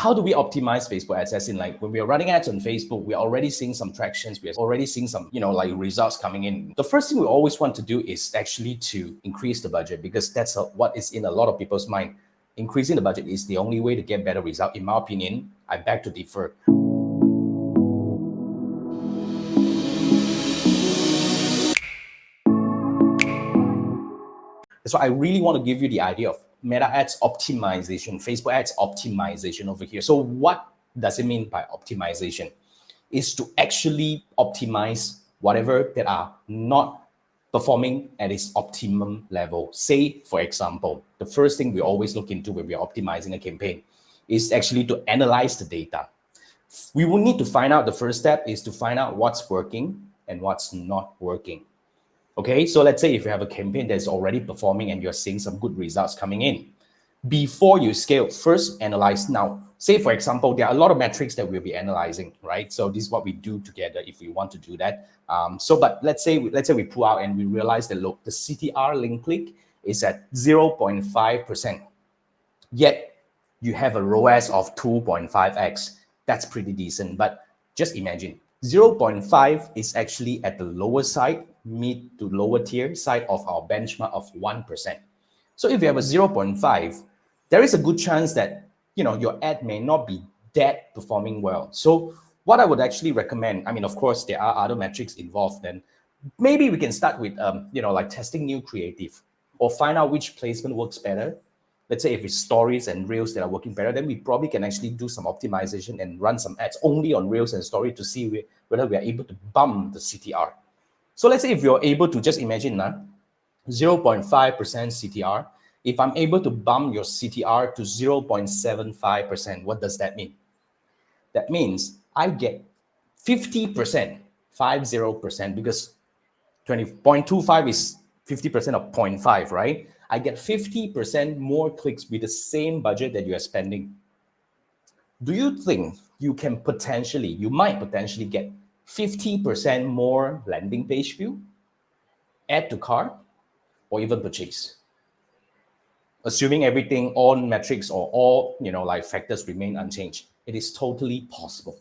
how do we optimize Facebook ads? As in, like, when we are running ads on Facebook, we're already seeing some tractions. We're already seeing some, like, results coming in. The first thing we always want to do is actually to increase the budget, because that's what is in a lot of people's mind. Increasing the budget is the only way to get better result. In my opinion, I beg to differ. So I really want to give you the idea of Meta ads optimization, Facebook ads optimization over here. So what does it mean by optimization? Is to actually optimize whatever that are not performing at its optimum level. Say, for example, the first thing we always look into when we are optimizing a campaign is actually to analyze the data. We will need to find out, the first step is to find out what's working and what's not working. Okay, so let's say if you have a campaign that's already performing and you're seeing some good results coming in, before you scale, first analyze. Now, say for example, there are a lot of metrics that we'll be analyzing, right? So this is what we do together if we want to do that. But let's say we pull out and we realize that, look, the CTR link click is at 0.5%, yet you have a ROAS of 2.5x. That's pretty decent. But just imagine 0.5 is actually at the lower side, mid to lower tier side of our benchmark of 1%. So if you have a 0.5, there is a good chance that your ad may not be that performing well. So what I would actually recommend, I mean, of course, there are other metrics involved. Then maybe we can start with like testing new creative, or find out which placement works better. Let's say if it's stories and reels that are working better, then we probably can actually do some optimization and run some ads only on reels and story to see whether we are able to bump the CTR. So let's say if you're able to, just imagine 0.5% CTR. If I'm able to bump your CTR to 0.75%, what does that mean? That means I get 50%, 50%, because 20.25 is 50% of 0.5, right? I get 50% more clicks with the same budget that you are spending. Do you think you might potentially get 50% more landing page view, add to cart, or even purchase? Assuming everything, all metrics or all like factors remain unchanged, it is totally possible.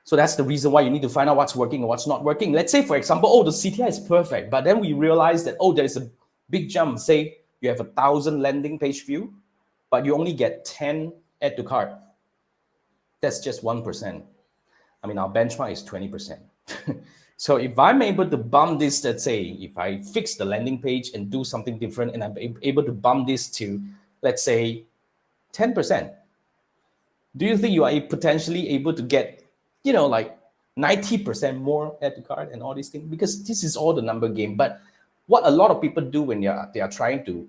So that's the reason why you need to find out what's working and what's not working. Let's say, for example, the CTR is perfect, but then we realize that there's a big jump. Say you have 1,000 landing page view, but you only get 10 add to cart. That's just 1%. I mean, our benchmark is 20%. So if I'm able to bump this, let's say if I fix the landing page and do something different, and I'm able to bump this to, let's say, 10%, do you think you are potentially able to get, like 90% more add to cart and all these things? Because this is all the number game. But what a lot of people do when they are trying to,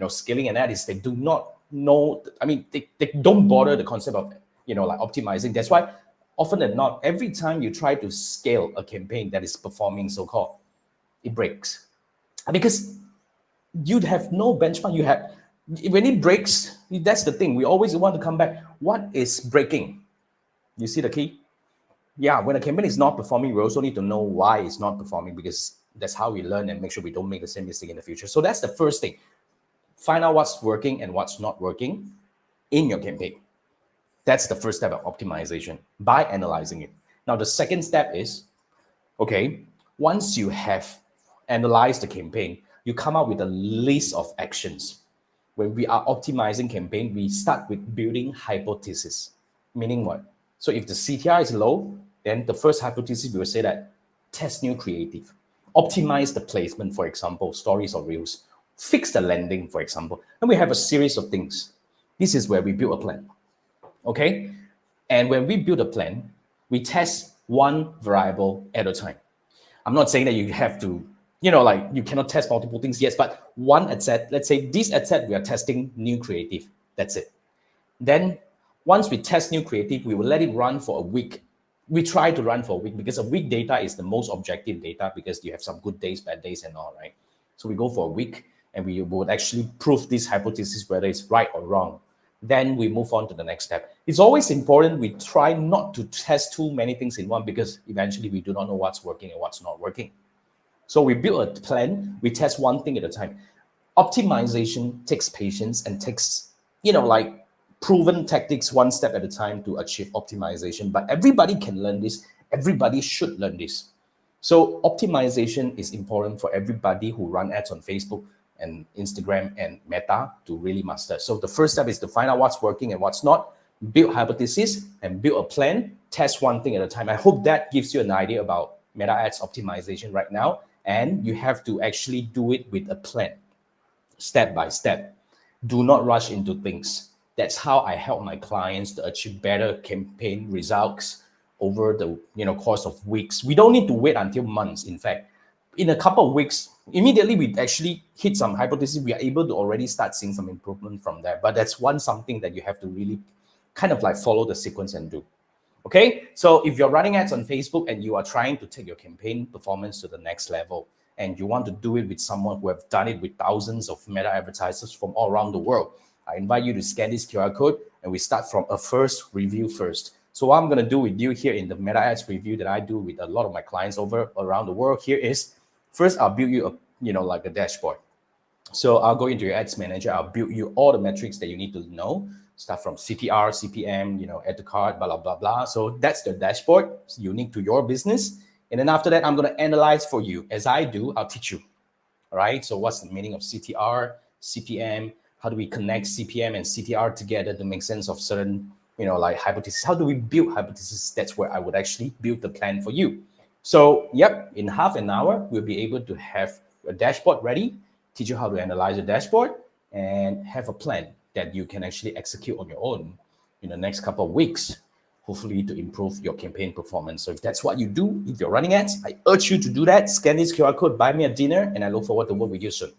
scaling an ad is they do not know. I mean, they don't bother the concept of, like optimizing. That's why often than not, every time you try to scale a campaign that is performing, so-called, it breaks. Because you'd have no benchmark. When it breaks, that's the thing. We always want to come back. What is breaking? You see the key? Yeah, when a campaign is not performing, we also need to know why it's not performing, because that's how we learn and make sure we don't make the same mistake in the future. So that's the first thing. Find out what's working and what's not working in your campaign. That's the first step of optimization, by analyzing it. Now, the second step is, okay, once you have analyzed the campaign, you come up with a list of actions. When we are optimizing campaign, we start with building hypothesis. Meaning what? So if the CTR is low, then the first hypothesis, we will say that test new creative, optimize the placement, for example, stories or reels, fix the landing, for example. And we have a series of things. This is where we build a plan. Okay? And when we build a plan, we test one variable at a time. I'm not saying that you have to, like you cannot test multiple things, yes, but one ad set, let's say this ad set, we are testing new creative. That's it. Then once we test new creative, we will let it run for a week. We try to run for a week, because a week data is the most objective data, because you have some good days, bad days and all, right? So we go for a week and we would actually prove this hypothesis, whether it's right or wrong. Then we move on to the next step. It's always important we try not to test too many things in one, because eventually we do not know what's working and what's not working. So we build a plan, we test one thing at a time. Optimization takes patience and takes, like proven tactics one step at a time to achieve optimization. But everybody can learn this. Everybody should learn this. So optimization is important for everybody who run ads on Facebook and Instagram and Meta to really master. So the first step is to find out what's working and what's not, build hypothesis and build a plan, test one thing at a time. I hope that gives you an idea about Meta ads optimization right now. And you have to actually do it with a plan, step by step. Do not rush into things. That's how I help my clients to achieve better campaign results over the course of weeks. We don't need to wait until months. In fact, in a couple of weeks, immediately we actually hit some hypothesis. We are able to already start seeing some improvement from there. But that's something that you have to really kind of like follow the sequence and do. Okay, so if you're running ads on Facebook and you are trying to take your campaign performance to the next level, and you want to do it with someone who have done it with thousands of Meta advertisers from all around the world, I invite you to scan this QR code and we start from a first review first. So what I'm going to do with you here in the Meta ads review that I do with a lot of my clients over around the world here is, first I'll build you like a dashboard. So I'll go into your ads manager. I'll build you all the metrics that you need to know. Start from CTR, CPM, add to cart, blah, blah, blah, blah. So that's the dashboard. It's unique to your business. And then after that, I'm going to analyze for you. As I do, I'll teach you. All right. So what's the meaning of CTR, CPM? How do we connect CPM and CTR together to make sense of certain, like hypotheses? How do we build hypotheses? That's where I would actually build the plan for you. So, yep, in half an hour, we'll be able to have a dashboard ready, teach you how to analyze the dashboard, and have a plan that you can actually execute on your own in the next couple of weeks, hopefully to improve your campaign performance. So if that's what you do, if you're running ads, I urge you to do that. Scan this QR code, buy me a dinner, and I look forward to work with you soon.